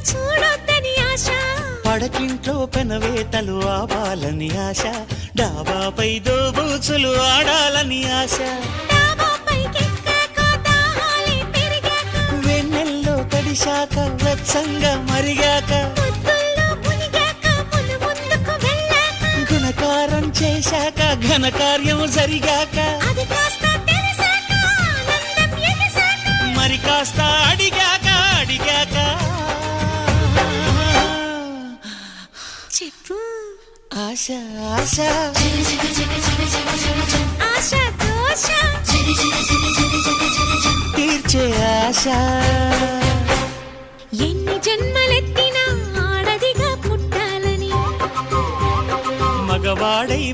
చూడొద్దని ఆశ, పడకింట్లో పెనవేతలు ఆవాలని ఆశ, డాబాపై దోబూచులు ఆడాలని ఆశ, డాబాపైకెక్కాక దాహాలే పెరిగాక, వెన్నెల్లో తడిశాక వెచ్చంగా మరిగాక, ముద్దుల్లో మునిగాక, మును ముందుకు వెళ్ళాక, గుణకారం చేశాక ఘనకార్యం జరిగాక, అది కాస్త తెలిసాక ఆనందం ఎగసాక, మరి కాస్త అడిగాక అడిగాక చెప్పు ఆశ ఆశ ఆశ దోష తీర్చే ఆశ. ఎన్ని జన్మలెత్తినా ఆడదిగా పుట్టాలని, మగవాడై